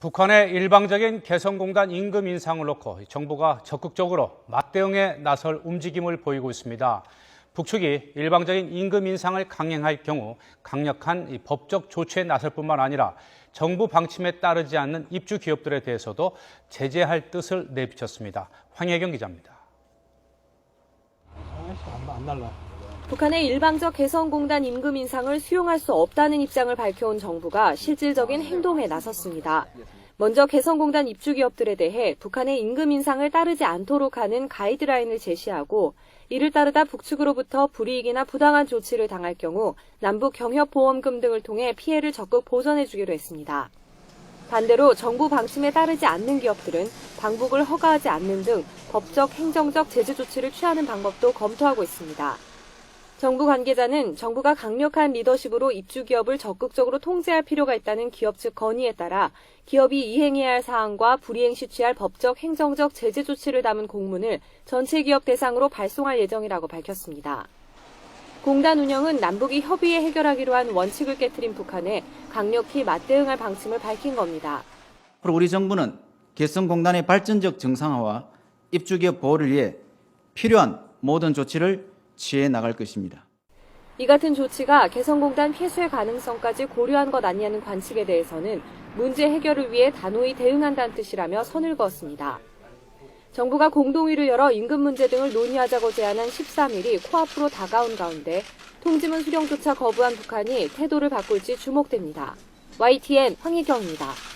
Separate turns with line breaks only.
북한의 일방적인 개성공단 임금 인상을 놓고 정부가 적극적으로 맞대응에 나설 움직임을 보이고 있습니다. 북측이 일방적인 임금 인상을 강행할 경우 강력한 법적 조치에 나설 뿐만 아니라 정부 방침에 따르지 않는 입주 기업들에 대해서도 제재할 뜻을 내비쳤습니다. 황혜경 기자입니다.
북한의 일방적 개성공단 임금 인상을 수용할 수 없다는 입장을 밝혀온 정부가 실질적인 행동에 나섰습니다. 먼저 개성공단 입주기업들에 대해 북한의 임금 인상을 따르지 않도록 하는 가이드라인을 제시하고 이를 따르다 북측으로부터 불이익이나 부당한 조치를 당할 경우 남북 경협보험금 등을 통해 피해를 적극 보전해주기로 했습니다. 반대로 정부 방침에 따르지 않는 기업들은 방북을 허가하지 않는 등 법적, 행정적 제재 조치를 취하는 방법도 검토하고 있습니다. 정부 관계자는 정부가 강력한 리더십으로 입주기업을 적극적으로 통제할 필요가 있다는 기업 측 건의에 따라 기업이 이행해야 할 사항과 불이행 시 취할 법적, 행정적 제재 조치를 담은 공문을 전체 기업 대상으로 발송할 예정이라고 밝혔습니다. 공단 운영은 남북이 협의해 해결하기로 한 원칙을 깨트린 북한에 강력히 맞대응할 방침을 밝힌 겁니다.
앞으로 우리 정부는 개성공단의 발전적 정상화와 입주기업 보호를 위해 필요한 모든 조치를 취해 나갈 것입니다.
이 같은 조치가 개성공단 폐쇄 가능성까지 고려한 것 아니냐는 관측에 대해서는 문제 해결을 위해 단호히 대응한다는 뜻이라며 선을 그었습니다. 정부가 공동회의를 열어 임금 문제 등을 논의하자고 제안한 13일이 코앞으로 다가온 가운데 통지문 수령조차 거부한 북한이 태도를 바꿀지 주목됩니다. YTN 황희경입니다.